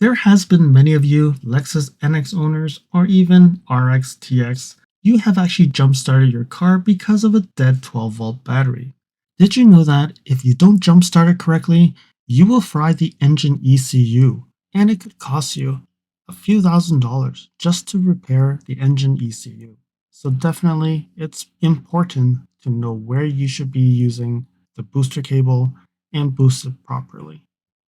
There has been many of you Lexus NX owners or even RX TX. You have actually jump-started your car because of a dead 12-volt battery. Did you know that if you don't jump-start it correctly, you will fry the engine ECU, and it could cost you a few $1,000s just to repair the engine ECU. So definitely it's important to know where you should be using the booster cable and boost it properly,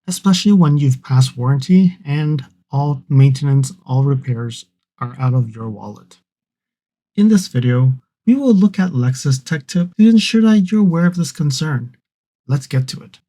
especially when you've passed warranty and all maintenance, all repairs are out of your wallet. In this video, we will look at Lexus tech tip to ensure that you're aware of this concern. Let's get to it.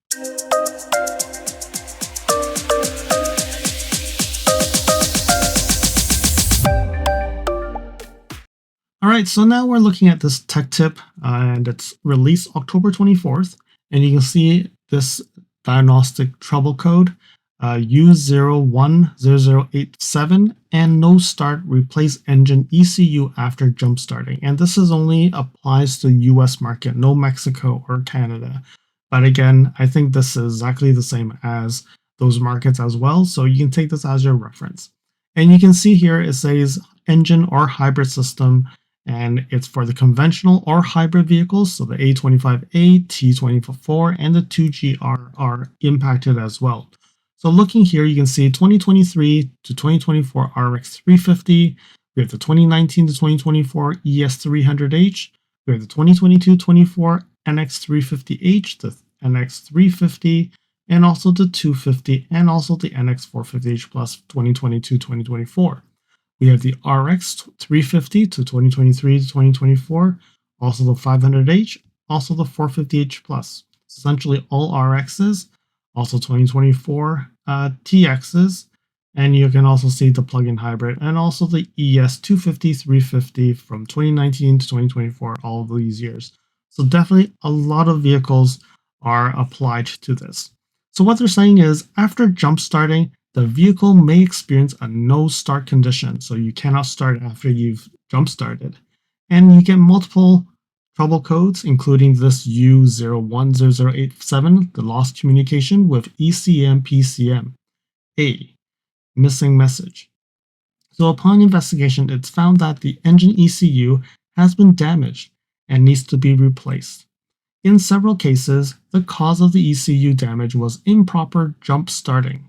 Alright, so now we're looking at this tech tip and it's released October 24th, and you can see this diagnostic trouble code U010087 and no start replace engine ECU after jump starting, and this is only applies to US market, no Mexico or Canada. But again, I think this is exactly the same as those markets as well, so you can take this as your reference. And you can see here it says engine or hybrid system, and it's for the conventional or hybrid vehicles, so the A25A, T24, and the 2GR are impacted as well. So looking here, you can see 2023 to 2024 RX 350, we have the 2019 to 2024 ES300H, we have the 2022-24 NX 350H, the NX 350, and also the 250, and also the NX 450H Plus 2022-2024. We have the RX 350 to 2023 to 2024, also the 500H, also the 450H Plus. Essentially all RXs, also 2024 TXs, and you can also see the plug-in hybrid, and also the ES 250, 350 from 2019 to 2024, all of these years. So definitely a lot of vehicles are applied to this. So what they're saying is after jump starting, the vehicle may experience a no start condition, so you cannot start after you've jump started. And you get multiple trouble codes, including this U010087, the lost communication with ECM PCM. A, missing message. So upon investigation, it's found that the engine ECU has been damaged and needs to be replaced. In several cases, the cause of the ECU damage was improper jump starting.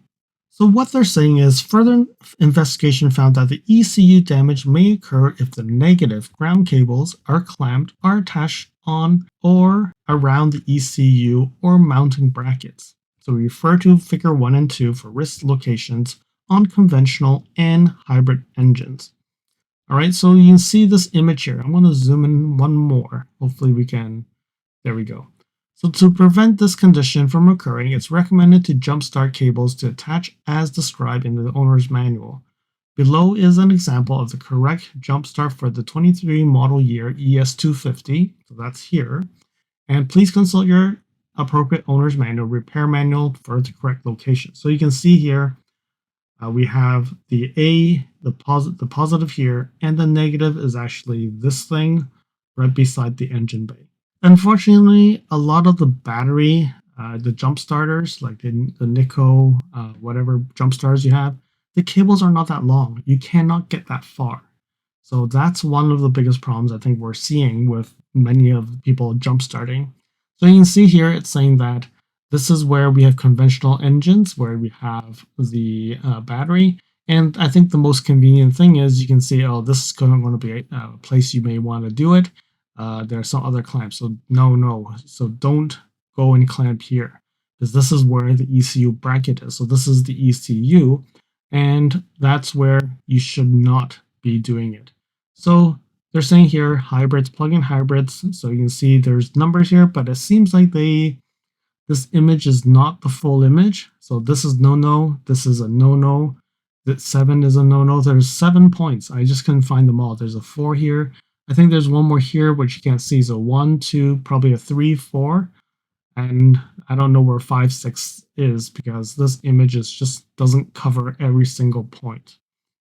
So what they're saying is further investigation found that the ECU damage may occur if the negative ground cables are clamped or attached on or around the ECU or mounting brackets. So we refer to figure 1 and 2 for risk locations on conventional and hybrid engines. Alright, so you can see this image here. I'm going to zoom in one more. Hopefully we can. There we go. So to prevent this condition from occurring, it's recommended to jumpstart cables to attach as described in the owner's manual. Below is an example of the correct jumpstart for the 23 model year ES250, so that's here. And please consult your appropriate owner's manual, repair manual for the correct location. So you can see here, we have the A, the positive here, and the negative is actually this thing right beside the engine bay. Unfortunately, a lot of the battery, the jump starters, like the Nico, whatever jump starters you have, the cables are not that long. You cannot get that far. So that's one of the biggest problems I think we're seeing with many of the people jump starting. So you can see here, it's saying that this is where we have conventional engines, where we have the battery. And I think the most convenient thing is you can see, oh, this is going to be a place you may want to do it. There are some other clamps, so no. So don't go and clamp here, because this is where the ECU bracket is. So this is the ECU, and that's where you should not be doing it. So they're saying here hybrids, plug-in hybrids. So you can see there's numbers here, but it seems like this image is not the full image. So this is no, this is a no. That 7 is a no. There's 7 points. I just couldn't find them all. There's a 4 here. I think there's one more here, which you can't see. So 1, 2, probably a 3, 4. And I don't know where 5, 6 is because this image just doesn't cover every single point.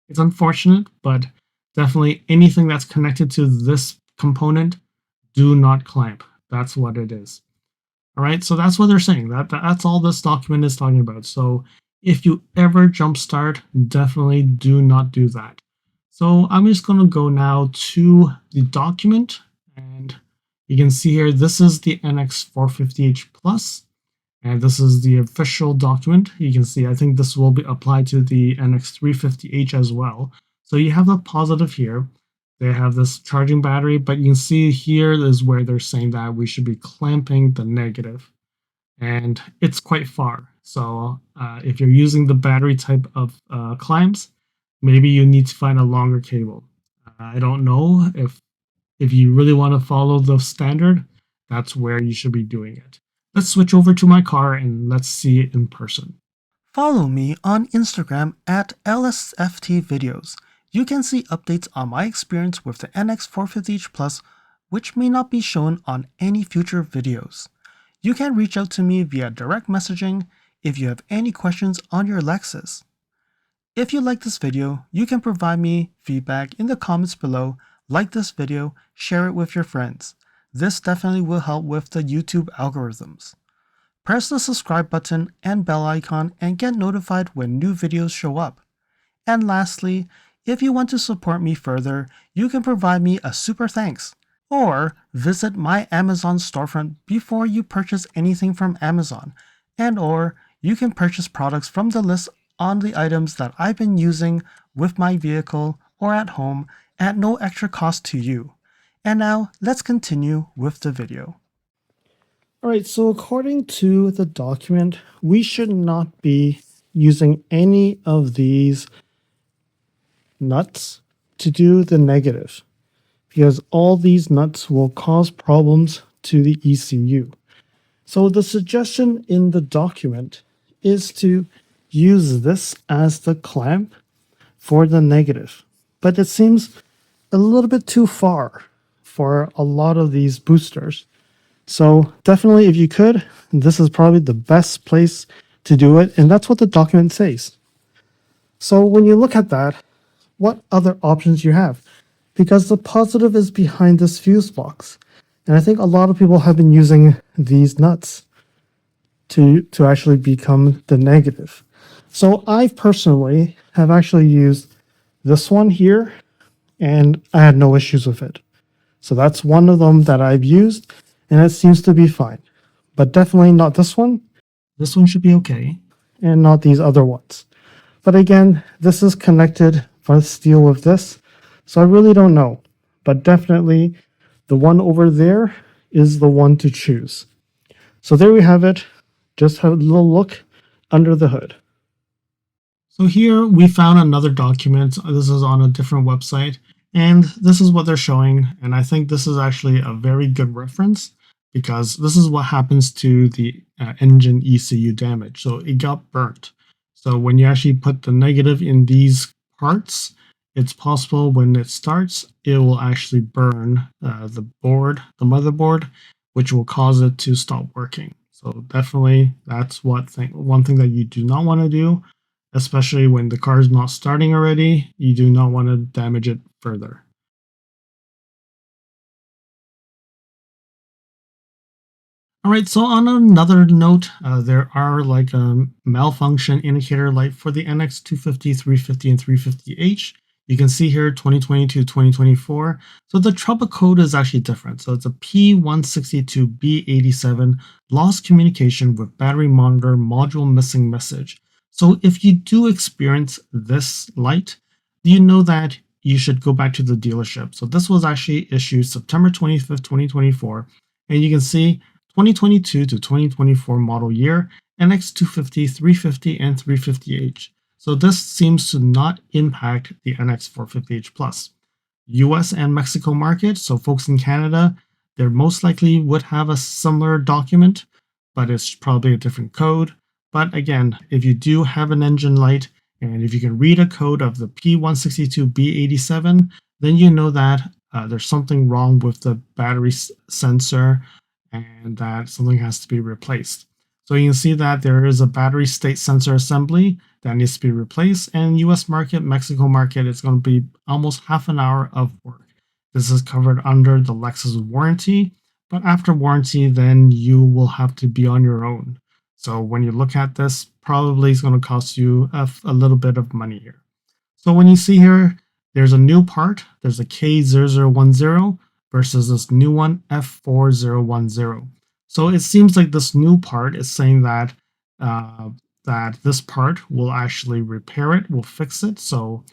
It's unfortunate, but definitely anything that's connected to this component, do not clamp. That's what it is. All right, so that's what they're saying. That's all this document is talking about. So If you ever jumpstart, definitely do not do that. So I'm just going to go now to the document, and you can see here this is the NX 450H Plus, and this is the official document. You can see I think this will be applied to the NX 350H as well. So you have the positive here. They have this charging battery, but you can see here is where they're saying that we should be clamping the negative, and it's quite far. So if you're using the battery type of clamps, maybe you need to find a longer cable. I don't know if you really want to follow the standard, that's where you should be doing it. Let's switch over to my car and let's see it in person. Follow me on Instagram at LSFT Videos. You can see updates on my experience with the NX 450H Plus, which may not be shown on any future videos. You can reach out to me via direct messaging if you have any questions on your Lexus. If you like this video, you can provide me feedback in the comments below, like this video, share it with your friends. This definitely will help with the YouTube algorithms. Press the subscribe button and bell icon and get notified when new videos show up. And lastly, if you want to support me further, you can provide me a super thanks, or visit my Amazon storefront before you purchase anything from Amazon, or you can purchase products from the list on the items that I've been using with my vehicle or at home at no extra cost to you. And now let's continue with the video. All right, so according to the document, we should not be using any of these nuts to do the negative, because all these nuts will cause problems to the ECU. So the suggestion in the document is to use this as the clamp for the negative, but it seems a little bit too far for a lot of these boosters. So definitely, if you could, this is probably the best place to do it, and that's what the document says. So when you look at that, what other options you have? Because the positive is behind this fuse box, and I think a lot of people have been using these nuts to actually become the negative. So I personally have actually used this one here, and I had no issues with it. So that's one of them that I've used, and it seems to be fine. But definitely not this one. This one should be okay, and not these other ones. But again, this is connected by steel with this, so I really don't know. But definitely the one over there is the one to choose. So there we have it. Just have a little look under the hood. So here we found another document. This is on a different website, and this is what they're showing. And I think this is actually a very good reference, because this is what happens to the engine ECU damage. So it got burnt. So when you actually put the negative in these parts, it's possible when it starts, it will actually burn the motherboard, which will cause it to stop working. So definitely that's one thing that you do not want to do, especially when the car is not starting already. You do not want to damage it further. All right, so on another note, there are like a malfunction indicator light for the NX 250, 350, and 350H. You can see here 2022, 2024. So the trouble code is actually different. So it's a P162B87 lost communication with battery monitor module missing message. So if you do experience this light, you know that you should go back to the dealership. So this was actually issued September 25th, 2024. And you can see 2022 to 2024 model year, NX 250, 350, and 350H. So this seems to not impact the NX 450H Plus. US and Mexico market, so folks in Canada, they most likely would have a similar document, but it's probably a different code. But again, if you do have an engine light, and if you can read a code of the P162B87, then you know that there's something wrong with the battery sensor, and that something has to be replaced. So you can see that there is a battery state sensor assembly that needs to be replaced, and US market, Mexico market, it's going to be almost half an hour of work. This is covered under the Lexus warranty, but after warranty, then you will have to be on your own. So when you look at this, probably it's going to cost you a little bit of money here. So when you see here, there's a new part. There's a K0010 versus this new one, F4010. So it seems like this new part is saying that that this part will actually repair it, will fix it. So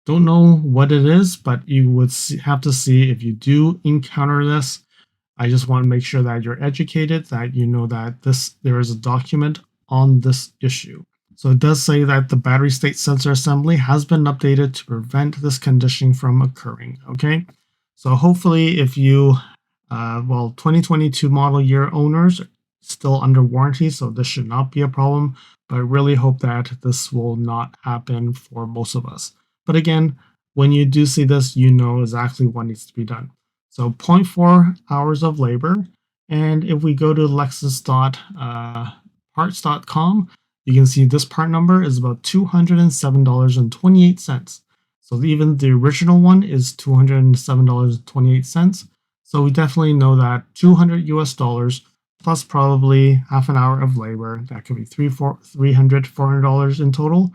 don't know what it is, but you would have to see if you do encounter this. I just want to make sure that you're educated, that you know that there is a document on this issue. So it does say that the battery state sensor assembly has been updated to prevent this condition from occurring. Okay, so hopefully if you, 2022 model year owners still under warranty, so this should not be a problem, but I really hope that this will not happen for most of us. But again, when you do see this, you know exactly what needs to be done. So 0.4 hours of labor. And if we go to lexus.parts.com, you can see this part number is about $207.28. So even the original one is $207.28. So we definitely know that 200 US dollars plus probably half an hour of labor, that could be $400 in total.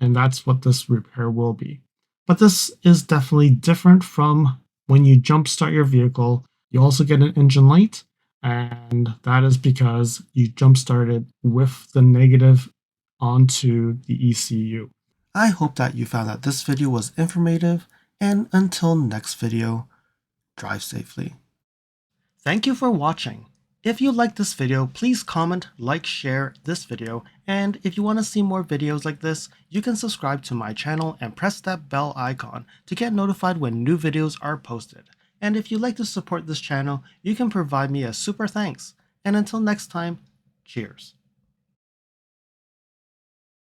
And that's what this repair will be. But this is definitely different from when you jump start your vehicle. You also get an engine light, and that is because you jump started with the negative onto the ECU. I hope that you found that this video was informative, and until next video, drive safely. Thank you for watching. If you liked this video, please comment, like, share this video, and if you want to see more videos like this, you can subscribe to my channel and press that bell icon to get notified when new videos are posted. And if you'd like to support this channel, you can provide me a super thanks. And until next time, cheers.